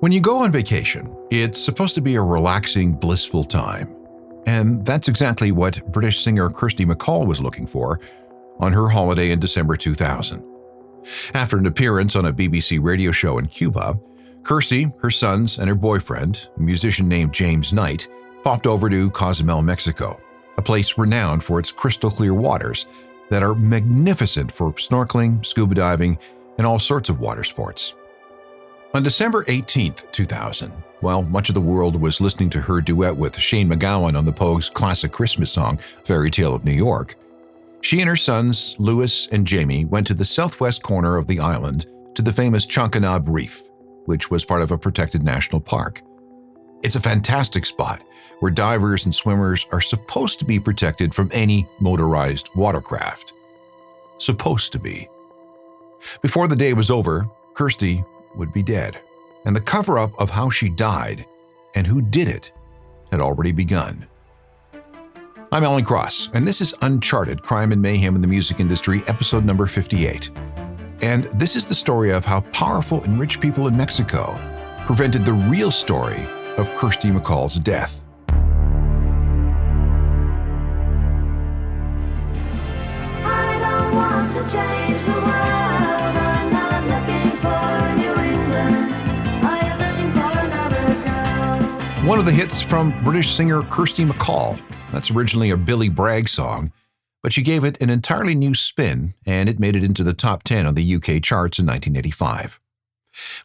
When you go on vacation, it's supposed to be a relaxing, blissful time. And that's exactly what British singer Kirsty MacColl was looking for on her holiday in December 2000. After an appearance on a BBC radio show in Cuba, Kirsty, her sons, and her boyfriend, a musician named James Knight, popped over to Cozumel, Mexico, a place renowned for its crystal clear waters that are magnificent for snorkeling, scuba diving, and all sorts of water sports. On December 18, 2000, while much of the world was listening to her duet with Shane MacGowan on the Pogues' classic Christmas song, Fairytale of New York, she and her sons, Louis and Jamie, went to the southwest corner of the island to the famous Chankanaab Reef, which was part of a protected national park. It's a fantastic spot where divers and swimmers are supposed to be protected from any motorized watercraft. Supposed to be. Before the day was over, Kirsty would be dead, and the cover-up of how she died and who did it had already begun. I'm Alan Cross, and this is Uncharted, Crime and Mayhem in the Music Industry, episode number 58. And this is the story of how powerful and rich people in Mexico prevented the real story of Kirsty MacColl's death. I don't want to change the world. I'm not looking for New England. I am looking for another girl. One of the hits from British singer Kirsty MacColl. That's originally a Billy Bragg song, but she gave it an entirely new spin, and it made it into the top 10 on the UK charts in 1985.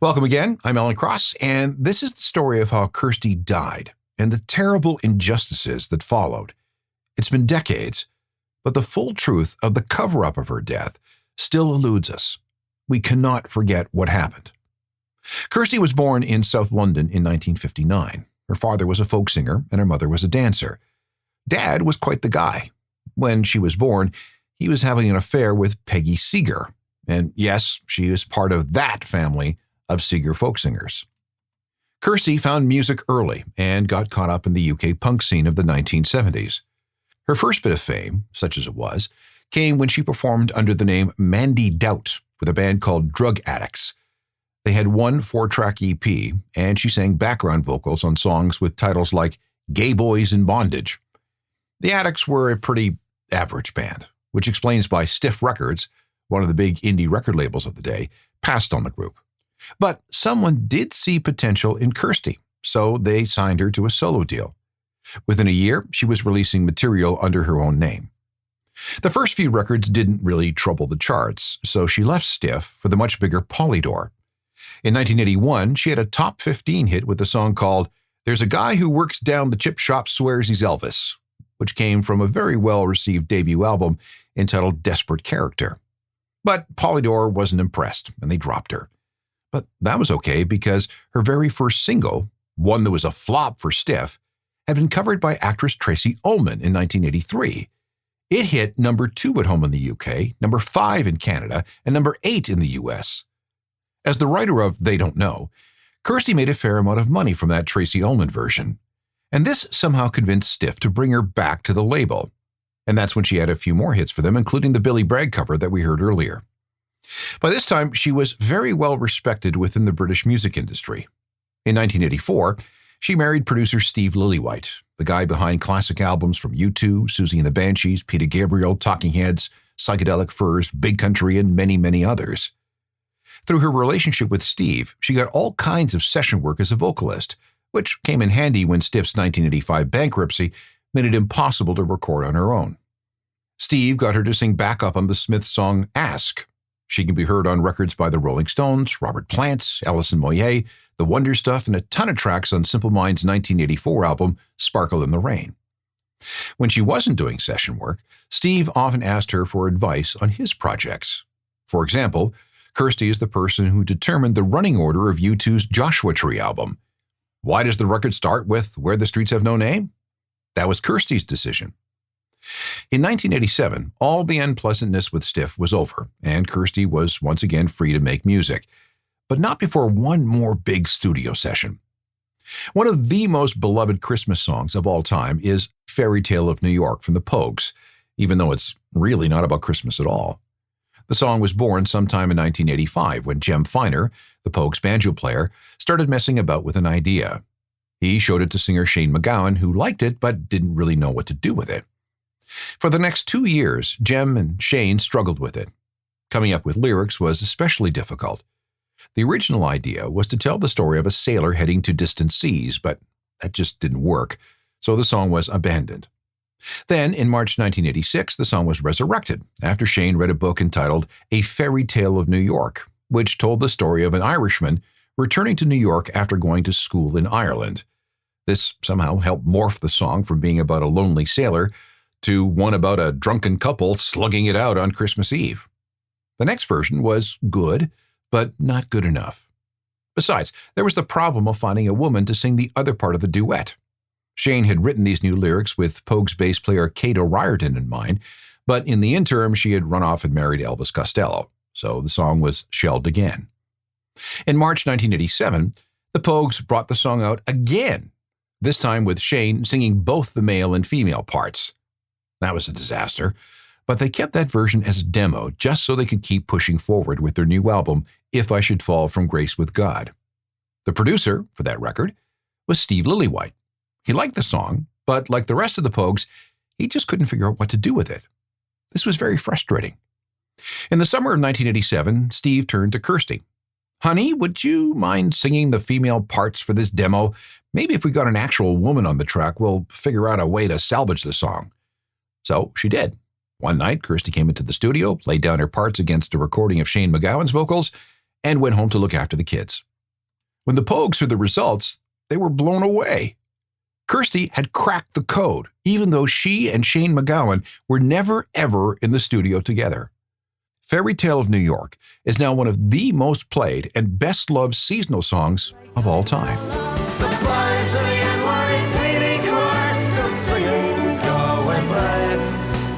Welcome again, I'm Alan Cross, and this is the story of how Kirsty died and the terrible injustices that followed. It's been decades, but the full truth of the cover-up of her death still eludes us. We cannot forget what happened. Kirsty was born in South London in 1959. Her father was a folk singer, and her mother was a dancer. Dad was quite the guy. When she was born, he was having an affair with Peggy Seeger. And yes, she is part of that family of Seeger folk singers. Kirsty found music early and got caught up in the UK punk scene of the 1970s. Her first bit of fame, such as it was, came when she performed under the name Mandy Doubt with a band called Drug Addicts. They had one 4-track EP, and she sang background vocals on songs with titles like Gay Boys in Bondage. The Addicts were a pretty average band, which explains why Stiff Records, one of the big indie record labels of the day, passed on the group. But someone did see potential in Kirsty, so they signed her to a solo deal. Within a year, she was releasing material under her own name. The first few records didn't really trouble the charts, so she left Stiff for the much bigger Polydor. In 1981, she had a top 15 hit with a song called There's a Guy Who Works Down the Chip Shop Swears He's Elvis, which came from a very well-received debut album entitled Desperate Character. But Polydor wasn't impressed, and they dropped her. But that was okay because her very first single, one that was a flop for Stiff, had been covered by actress Tracy Ullman in 1983. It hit number 2 at home in the UK, number 5 in Canada, and number 8 in the US. As the writer of They Don't Know, Kirsty made a fair amount of money from that Tracy Ullman version. And this somehow convinced Stiff to bring her back to the label. And that's when she had a few more hits for them, including the Billy Bragg cover that we heard earlier. By this time, she was very well respected within the British music industry. In 1984, she married producer Steve Lillywhite, the guy behind classic albums from U2, Susie and the Banshees, Peter Gabriel, Talking Heads, Psychedelic Furs, Big Country, and many, many others. Through her relationship with Steve, she got all kinds of session work as a vocalist, which came in handy when Stiff's 1985 bankruptcy made it impossible to record on her own. Steve got her to sing backup on the Smiths song Ask. She can be heard on records by the Rolling Stones, Robert Plant, Alison Moyet, The Wonder Stuff, and a ton of tracks on Simple Minds' 1984 album Sparkle in the Rain. When she wasn't doing session work, Steve often asked her for advice on his projects. For example, Kirsty is the person who determined the running order of U2's Joshua Tree album. Why does the record start with Where the Streets Have No Name? That was Kirsty's decision. In 1987, all the unpleasantness with Stiff was over, and Kirsty was once again free to make music, but not before one more big studio session. One of the most beloved Christmas songs of all time is Fairytale of New York from the Pogues, even though it's really not about Christmas at all. The song was born sometime in 1985 when Jem Finer, the Pogues banjo player, started messing about with an idea. He showed it to singer Shane MacGowan, who liked it but didn't really know what to do with it. For the next 2 years, Jem and Shane struggled with it. Coming up with lyrics was especially difficult. The original idea was to tell the story of a sailor heading to distant seas, but that just didn't work, so the song was abandoned. Then, in March 1986, the song was resurrected after Shane read a book entitled A Fairytale of New York, which told the story of an Irishman returning to New York after going to school in Ireland. This somehow helped morph the song from being about a lonely sailor to one about a drunken couple slugging it out on Christmas Eve. The next version was good, but not good enough. Besides, there was the problem of finding a woman to sing the other part of the duet. Shane had written these new lyrics with Pogues bass player Kate O'Riordan in mind, but in the interim she had run off and married Elvis Costello, so the song was shelved again. In March 1987, the Pogues brought the song out again, this time with Shane singing both the male and female parts. That was a disaster, but they kept that version as a demo just so they could keep pushing forward with their new album, If I Should Fall from Grace with God. The producer for that record was Steve Lillywhite. He liked the song, but like the rest of the Pogues, he just couldn't figure out what to do with it. This was very frustrating. In the summer of 1987, Steve turned to Kirsty. "Honey, would you mind singing the female parts for this demo? Maybe if we got an actual woman on the track, we'll figure out a way to salvage the song." So she did. One night, Kirsty came into the studio, laid down her parts against a recording of Shane MacGowan's vocals, and went home to look after the kids. When the Pogues heard the results, they were blown away. Kirsty had cracked the code, even though she and Shane MacGowan were never, ever in the studio together. Fairytale of New York is now one of the most played and best-loved seasonal songs of all time. The boys in the NYPD chorus still singing "Go and Play,"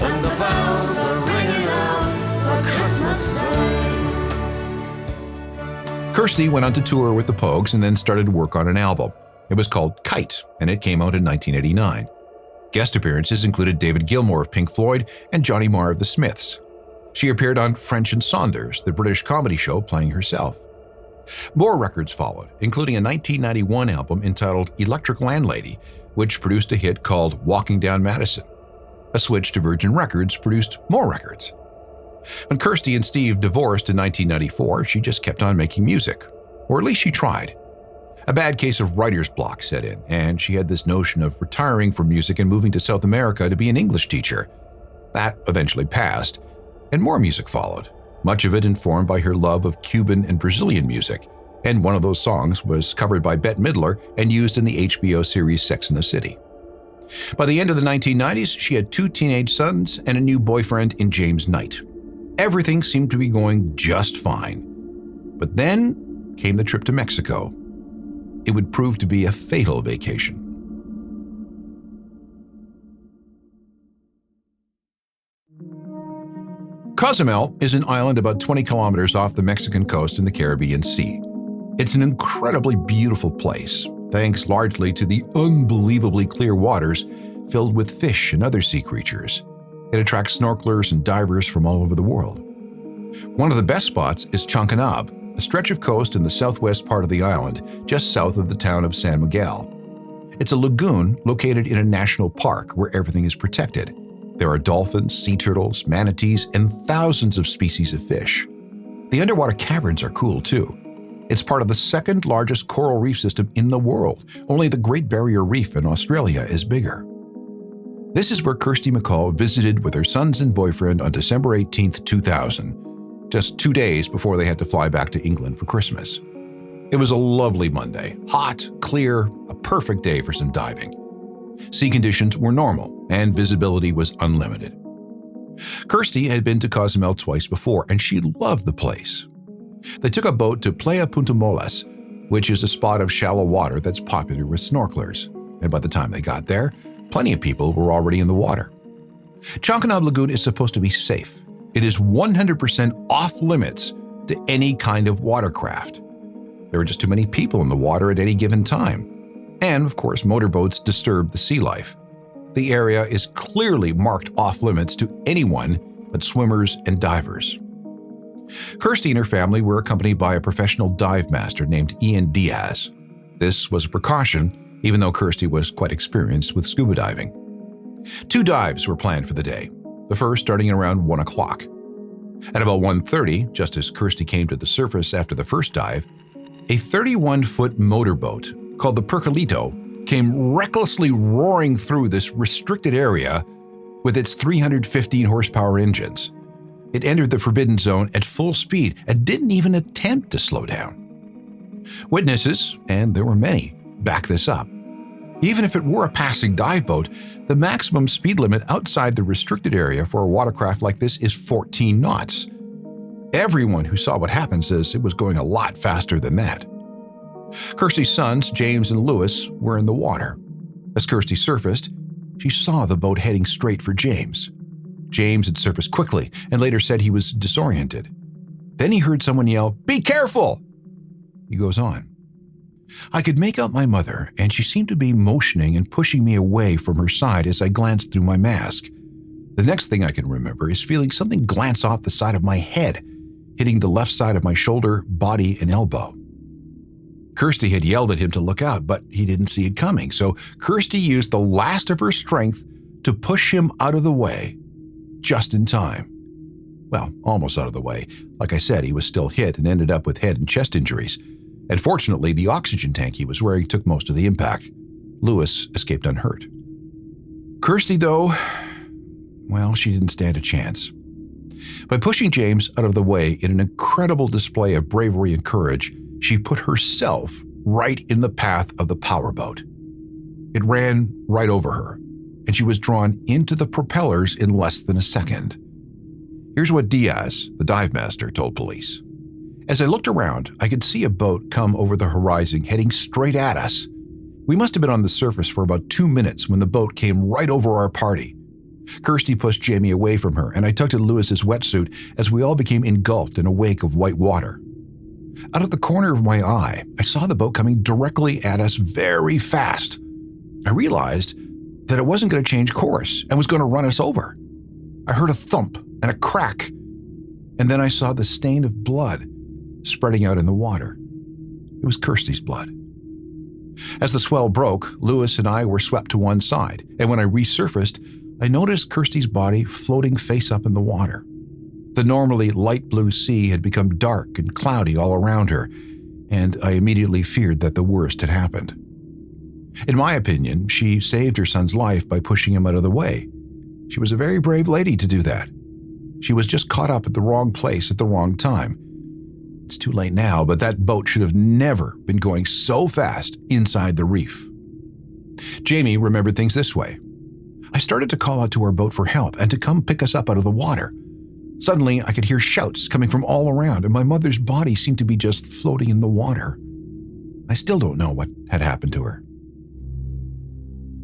and the bells are ringing out for Christmas Day. Kirsty went on to tour with the Pogues and then started work on an album. It was called Kite, and it came out in 1989. Guest appearances included David Gilmour of Pink Floyd and Johnny Marr of the Smiths. She appeared on French and Saunders, the British comedy show, playing herself. More records followed, including a 1991 album entitled Electric Landlady, which produced a hit called Walking Down Madison. A switch to Virgin Records produced more records. When Kirsty and Steve divorced in 1994, she just kept on making music, or at least she tried. A bad case of writer's block set in, and she had this notion of retiring from music and moving to South America to be an English teacher. That eventually passed, and more music followed, much of it informed by her love of Cuban and Brazilian music, and one of those songs was covered by Bette Midler and used in the HBO series Sex and the City. By the end of the 1990s, she had 2 teenage sons and a new boyfriend in James Knight. Everything seemed to be going just fine. But then came the trip to Mexico. It would prove to be a fatal vacation. Cozumel is an island about 20 kilometers off the Mexican coast in the Caribbean Sea. It's an incredibly beautiful place, thanks largely to the unbelievably clear waters filled with fish and other sea creatures. It attracts snorkelers and divers from all over the world. One of the best spots is Chancanab, a stretch of coast in the southwest part of the island, just south of the town of San Miguel. It's a lagoon located in a national park where everything is protected. There are dolphins, sea turtles, manatees, and thousands of species of fish. The underwater caverns are cool too. It's part of the second largest coral reef system in the world. Only the Great Barrier Reef in Australia is bigger. This is where Kirsty MacColl visited with her sons and boyfriend on December 18, 2000. Just 2 days before they had to fly back to England for Christmas. It was a lovely Monday, hot, clear, a perfect day for some diving. Sea conditions were normal, and visibility was unlimited. Kirsty had been to Cozumel twice before, and she loved the place. They took a boat to Playa Punta Molas, which is a spot of shallow water that's popular with snorkelers, and by the time they got there, plenty of people were already in the water. Chancanab Lagoon is supposed to be safe. It is 100% off limits to any kind of watercraft. There are just too many people in the water at any given time. And, of course, motorboats disturb the sea life. The area is clearly marked off limits to anyone but swimmers and divers. Kirsty and her family were accompanied by a professional dive master named Ian Diaz. This was a precaution, even though Kirsty was quite experienced with scuba diving. 2 dives were planned for the day, the first starting around 1 o'clock. At about 1:30, just as Kirsty came to the surface after the first dive, a 31-foot motorboat called the Percolito came recklessly roaring through this restricted area with its 315 horsepower engines. It entered the forbidden zone at full speed and didn't even attempt to slow down. Witnesses, and there were many, back this up. Even if it were a passing dive boat, the maximum speed limit outside the restricted area for a watercraft like this is 14 knots. Everyone who saw what happened says it was going a lot faster than that. Kirsty's sons, James and Lewis, were in the water. As Kirsty surfaced, she saw the boat heading straight for James. James had surfaced quickly and later said he was disoriented. Then he heard someone yell, "Be careful!" He goes on. I could make out my mother, and she seemed to be motioning and pushing me away from her side as I glanced through my mask. The next thing I can remember is feeling something glance off the side of my head, hitting the left side of my shoulder, body, and elbow. Kirsty had yelled at him to look out, but he didn't see it coming, so Kirsty used the last of her strength to push him out of the way, just in time. Well, almost out of the way. Like I said, he was still hit and ended up with head and chest injuries. And fortunately, the oxygen tank he was wearing took most of the impact. Lewis escaped unhurt. Kirsty, though, well, she didn't stand a chance. By pushing James out of the way in an incredible display of bravery and courage, she put herself right in the path of the powerboat. It ran right over her, and she was drawn into the propellers in less than a second. Here's what Diaz, the dive master, told police. As I looked around, I could see a boat come over the horizon heading straight at us. We must have been on the surface for about 2 minutes when the boat came right over our party. Kirsty pushed Jamie away from her, and I tugged at Lewis's wetsuit as we all became engulfed in a wake of white water. Out of the corner of my eye, I saw the boat coming directly at us very fast. I realized that it wasn't going to change course and was going to run us over. I heard a thump and a crack, and then I saw the stain of blood spreading out in the water. It was Kirsty's blood. As the swell broke, Lewis and I were swept to one side, and when I resurfaced, I noticed Kirsty's body floating face up in the water. The normally light blue sea had become dark and cloudy all around her, and I immediately feared that the worst had happened. In my opinion, she saved her son's life by pushing him out of the way. She was a very brave lady to do that. She was just caught up at the wrong place at the wrong time. It's too late now, but that boat should have never been going so fast inside the reef. Jamie remembered things this way. I started to call out to our boat for help and to come pick us up out of the water. Suddenly, I could hear shouts coming from all around, and my mother's body seemed to be just floating in the water. I still don't know what had happened to her.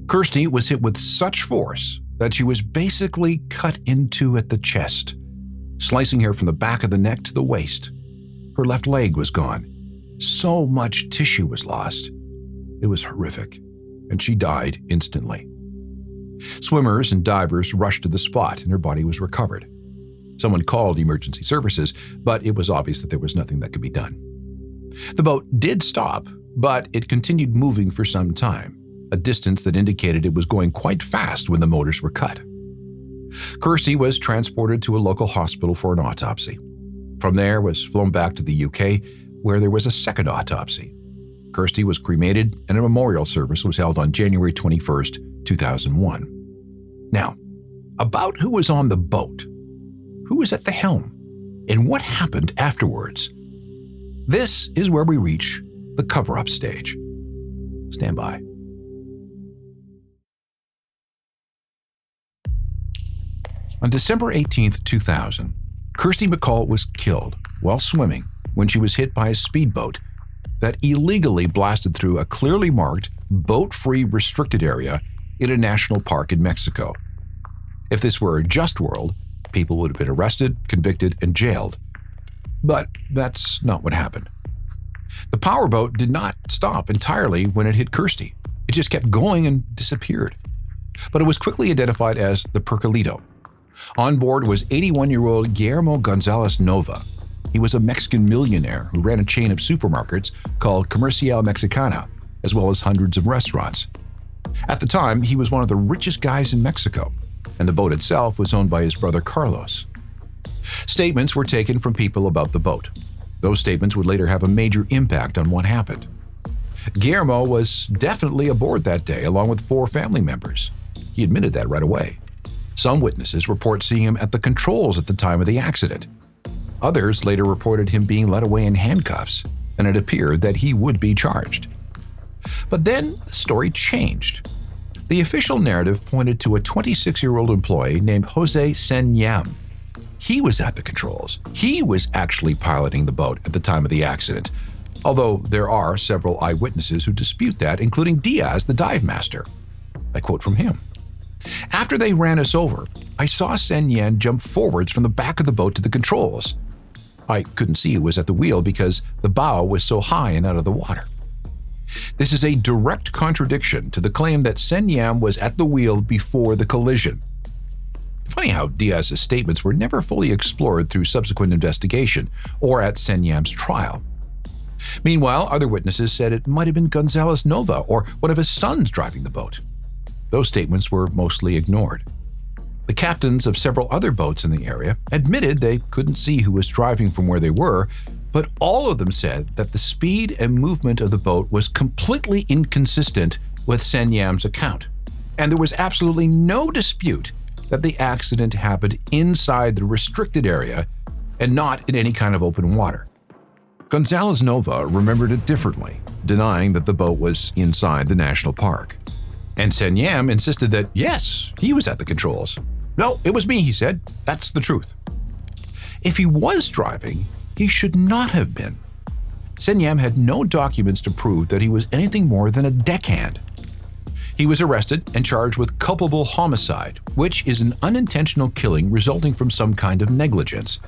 Kirsty was hit with such force that she was basically cut in two at the chest, slicing her from the back of the neck to the waist. Her left leg was gone. So much tissue was lost. It was horrific, and she died instantly. Swimmers and divers rushed to the spot, and her body was recovered. Someone called emergency services, but it was obvious that there was nothing that could be done. The boat did stop, but it continued moving for some time, a distance that indicated it was going quite fast when the motors were cut. Kirsty was transported to a local hospital for an autopsy. From there was flown back to the UK, where there was a second autopsy. Kirsty was cremated, and a memorial service was held on January 21st, 2001. Now, about who was on the boat, who was at the helm, and what happened afterwards. This is where we reach the cover-up stage. Stand by. On December 18th, 2000, Kirsty MacColl was killed while swimming when she was hit by a speedboat that illegally blasted through a clearly marked, boat-free restricted area in a national park in Mexico. If this were a just world, people would have been arrested, convicted, and jailed. But that's not what happened. The powerboat did not stop entirely when it hit Kirsty. It just kept going and disappeared. But it was quickly identified as the Percolito. On board was 81-year-old Guillermo Gonzalez Nova, He was a Mexican millionaire who ran a chain of supermarkets called Comercial Mexicana, as well as hundreds of restaurants. At the time, he was one of the richest guys in Mexico, and the boat itself was owned by his brother Carlos. Statements were taken from people about the boat. Those statements would later have a major impact on what happened. Guillermo was definitely aboard that day, along with 4 family members. He admitted that right away. Some witnesses report seeing him at the controls at the time of the accident. Others later reported him being led away in handcuffs, and it appeared that he would be charged. But then the story changed. The official narrative pointed to a 26-year-old employee named Jose Senyam. He was at the controls. He was actually piloting the boat at the time of the accident, although there are several eyewitnesses who dispute that, including Diaz, the dive master. I quote from him. "After they ran us over, I saw Senyam jump forwards from the back of the boat to the controls. I couldn't see who was at the wheel because the bow was so high and out of the water." This is a direct contradiction to the claim that Senyam was at the wheel before the collision. Funny how Diaz's statements were never fully explored through subsequent investigation or at Senyam's trial. Meanwhile, other witnesses said it might have been Gonzalez Nova or one of his sons driving the boat. Those statements were mostly ignored. The captains of several other boats in the area admitted they couldn't see who was driving from where they were, but all of them said that the speed and movement of the boat was completely inconsistent with Senyam's account, and there was absolutely no dispute that the accident happened inside the restricted area and not in any kind of open water. Gonzalez Nova remembered it differently, denying that the boat was inside the national park. And Senyam insisted that, yes, he was at the controls. "No, it was me," he said. "That's the truth." If he was driving, he should not have been. Senyam had no documents to prove that he was anything more than a deckhand. He was arrested and charged with culpable homicide, which is an unintentional killing resulting from some kind of negligence.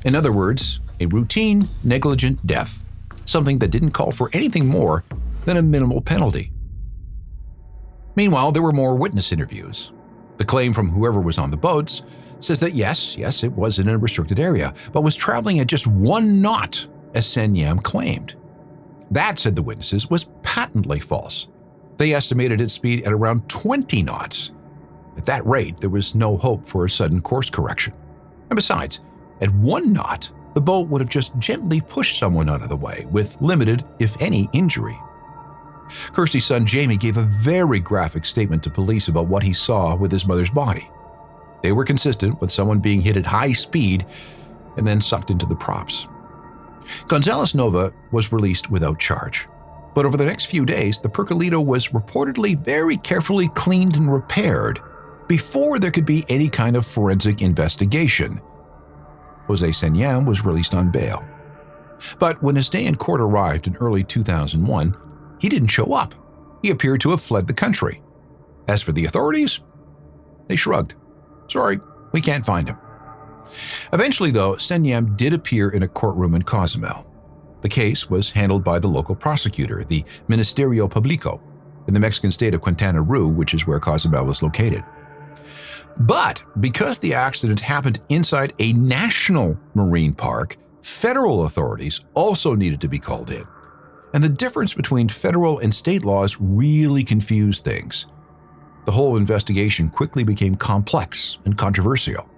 In other words, a routine, negligent death, something that didn't call for anything more than a minimal penalty. Meanwhile, there were more witness interviews. The claim from whoever was on the boats says that yes, it was in a restricted area, but was traveling at just 1 knot, as Senyam claimed. That, said the witnesses, was patently false. They estimated its speed at around 20 knots. At that rate, there was no hope for a sudden course correction. And besides, at 1 knot, the boat would have just gently pushed someone out of the way, with limited, if any, injury. Kirsty's son Jamie gave a very graphic statement to police about what he saw with his mother's body. They were consistent with someone being hit at high speed and then sucked into the props. Gonzalez Nova was released without charge. But over the next few days, the Percolito was reportedly very carefully cleaned and repaired before there could be any kind of forensic investigation. Jose Senyam was released on bail. But when his day in court arrived in early 2001, he didn't show up. He appeared to have fled the country. As for the authorities, they shrugged. Sorry, we can't find him. Eventually, though, Senyam did appear in a courtroom in Cozumel. The case was handled by the local prosecutor, the Ministerio Público, in the Mexican state of Quintana Roo, which is where Cozumel is located. But because the accident happened inside a national marine park, federal authorities also needed to be called in. And the difference between federal and state laws really confused things. The whole investigation quickly became complex and controversial.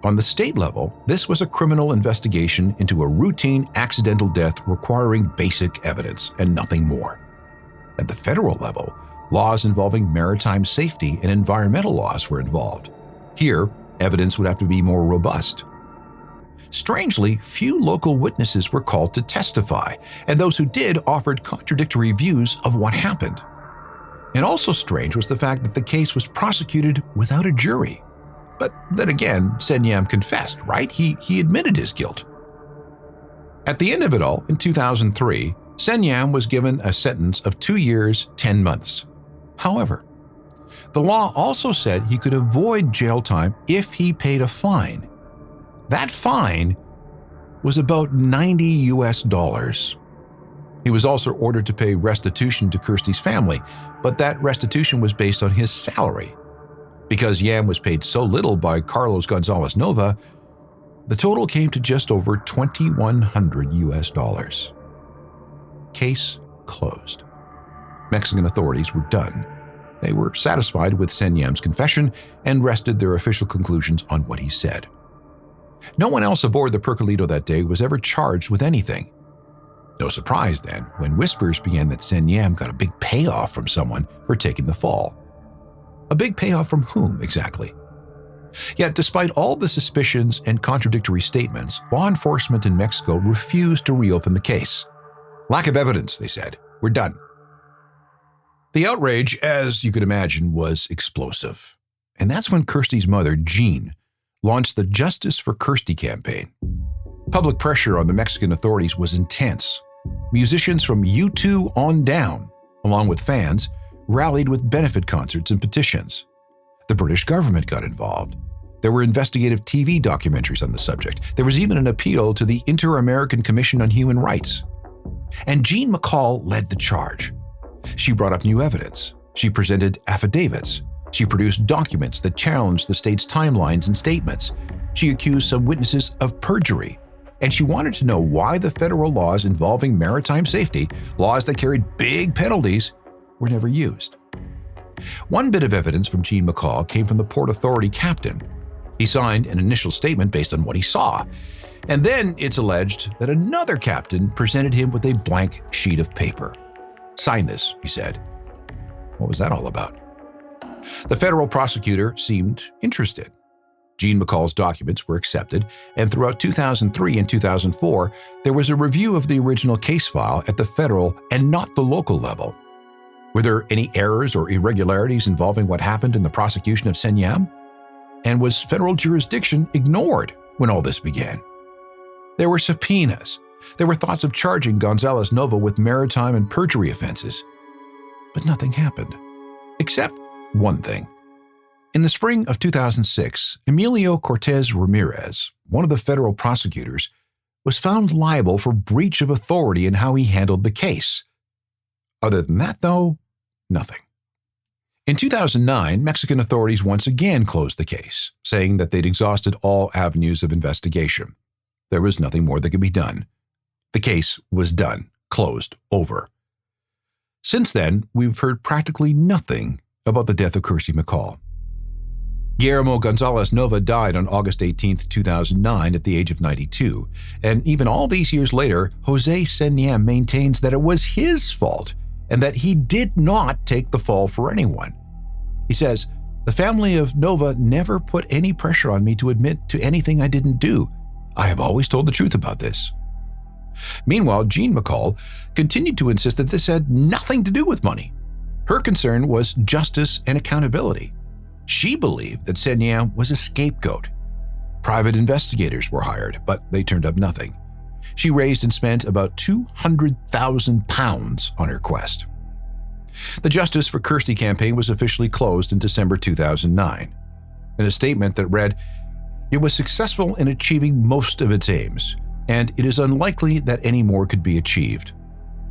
On the state level, this was a criminal investigation into a routine accidental death requiring basic evidence and nothing more. At the federal level, laws involving maritime safety and environmental laws were involved. Here, evidence would have to be more robust. Strangely, few local witnesses were called to testify, and those who did offered contradictory views of what happened. And also strange was the fact that the case was prosecuted without a jury. But then again, Senyam confessed, right? He admitted his guilt. At the end of it all, in 2003, Senyam was given a sentence of 2 years, 10 months. However, the law also said he could avoid jail time if he paid a fine. That fine was about $90. He was also ordered to pay restitution to Kirsty's family, but that restitution was based on his salary. Because Yam was paid so little by Carlos Gonzalez Nova, The total came to just over $2,100 US. Case closed. Mexican authorities were done. They were satisfied with Sen Yam's confession and rested their official conclusions on what he said. No one else aboard the Percolito that day was ever charged with anything. No surprise then when whispers began that Sen Yam got a big payoff from someone for taking the fall. A big payoff from whom exactly? Yet despite all the suspicions and contradictory statements, law enforcement in Mexico refused to reopen the case. Lack of evidence, they said. We're done. The outrage, as you could imagine, was explosive. And that's when Kirsty's mother, Jean, launched the Justice for Kirsty campaign. Public pressure on the Mexican authorities was intense. Musicians from U2 on down, along with fans, rallied with benefit concerts and petitions. The British government got involved. There were investigative TV documentaries on the subject. There was even an appeal to the Inter-American Commission on Human Rights. And Jean MacColl led the charge. She brought up new evidence. She presented affidavits. She produced documents that challenged the state's timelines and statements. She accused some witnesses of perjury. And she wanted to know why the federal laws involving maritime safety, laws that carried big penalties, were never used. One bit of evidence from Jean MacColl came from the Port Authority captain. He signed an initial statement based on what he saw. And then it's alleged that another captain presented him with a blank sheet of paper. "Sign this," he said. What was that all about? The federal prosecutor seemed interested. Jean MacColl's documents were accepted, and throughout 2003 and 2004, there was a review of the original case file at the federal and not the local level. Were there any errors or irregularities involving what happened in the prosecution of Sen Yam? And was federal jurisdiction ignored when all this began? There were subpoenas. There were thoughts of charging Gonzalez Nova with maritime and perjury offenses. But nothing happened. Except one thing. In the spring of 2006, Emilio Cortez Ramirez, one of the federal prosecutors, was found liable for breach of authority in how he handled the case. Other than that, though, nothing. In 2009, Mexican authorities once again closed the case, saying that they'd exhausted all avenues of investigation. There was nothing more that could be done. The case was done, closed, over. Since then, we've heard practically nothing about the death of Kirsty MacColl. Guillermo Gonzalez Nova died on August 18, 2009 at the age of 92, and even all these years later, Jose Sen Yam maintains that it was his fault and that he did not take the fall for anyone. He says, "The family of Nova never put any pressure on me to admit to anything I didn't do. I have always told the truth about this." Meanwhile, Jean MacColl continued to insist that this had nothing to do with money. Her concern was justice and accountability. She believed that Sen Yam was a scapegoat. Private investigators were hired, but they turned up nothing. She raised and spent about £200,000 on her quest. The Justice for Kirsty campaign was officially closed in December 2009. In a statement that read, "It was successful in achieving most of its aims, and it is unlikely that any more could be achieved.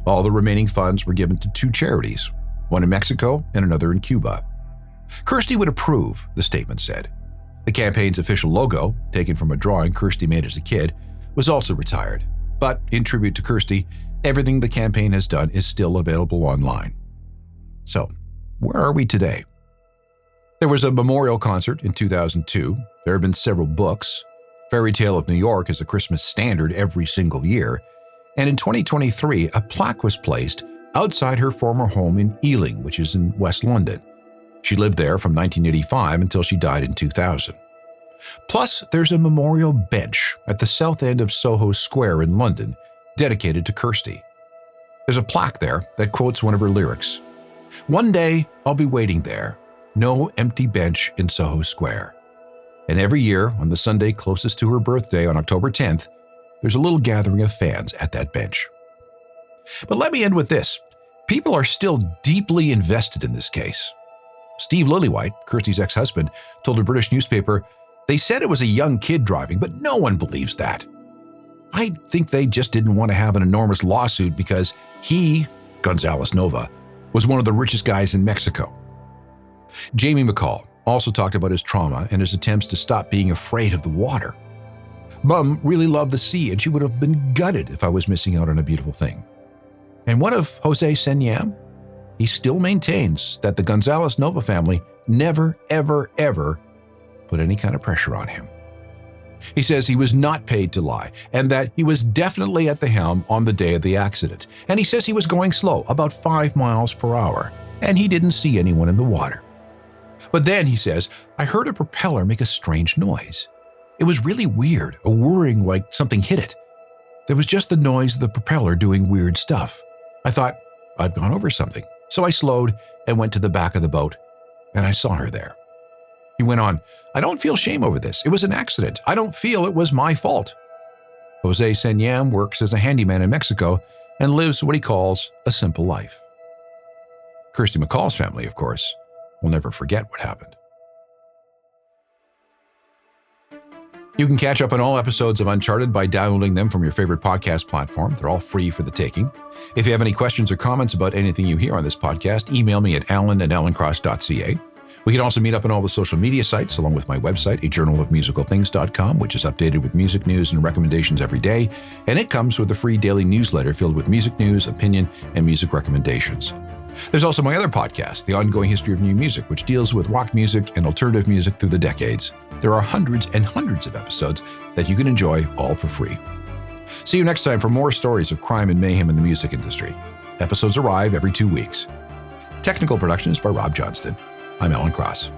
All the remaining funds were given to two charities, one in Mexico and another in Cuba." Kirsty would approve, the statement said. The campaign's official logo, taken from a drawing Kirsty made as a kid, was also retired. But in tribute to Kirsty, everything the campaign has done is still available online. So, where are we today? There was a memorial concert in 2002. There have been several books. Fairytale of New York is a Christmas standard every single year. And in 2023, a plaque was placed outside her former home in Ealing, which is in West London. She lived there from 1985 until she died in 2000. Plus, there's a memorial bench at the south end of Soho Square in London, dedicated to Kirsty. There's a plaque there that quotes one of her lyrics. "One day, I'll be waiting there, no empty bench in Soho Square." And every year, on the Sunday closest to her birthday on October 10th, there's a little gathering of fans at that bench. But let me end with this. People are still deeply invested in this case. Steve Lillywhite, Kirsty's ex-husband, told a British newspaper, "They said it was a young kid driving, but no one believes that. I think they just didn't want to have an enormous lawsuit because he, Gonzalez Nova, was one of the richest guys in Mexico." Jamie MacColl also talked about his trauma and his attempts to stop being afraid of the water. Mum really loved the sea, and she would have been gutted if I was missing out on a beautiful thing. And what of Jose Senyam? He still maintains that the Gonzalez Nova family never, ever, ever put any kind of pressure on him. He says he was not paid to lie, and that he was definitely at the helm on the day of the accident. And he says he was going slow, about 5 miles per hour, and he didn't see anyone in the water. But then, he says, I heard a propeller make a strange noise. It was really weird, a whirring like something hit it. There was just the noise of the propeller doing weird stuff. I thought, I've gone over something. So I slowed and went to the back of the boat, and I saw her there. He went on, I don't feel shame over this. It was an accident. I don't feel it was my fault. Jose Senyam works as a handyman in Mexico and lives what he calls a simple life. Kirsty MacColl's family, of course, will never forget what happened. You can catch up on all episodes of Uncharted by downloading them from your favorite podcast platform. They're all free for the taking. If you have any questions or comments about anything you hear on this podcast, email me at alan@alancross.ca. We can also meet up on all the social media sites, along with my website, ajournalofmusicalthings.com, which is updated with music news and recommendations every day, and it comes with a free daily newsletter filled with music news, opinion, and music recommendations. There's also my other podcast, The Ongoing History of New Music, which deals with rock music and alternative music through the decades. There are hundreds and hundreds of episodes that you can enjoy all for free. See you next time for more stories of crime and mayhem in the music industry. Episodes arrive every 2 weeks. Technical production is by Rob Johnston. I'm Alan Cross.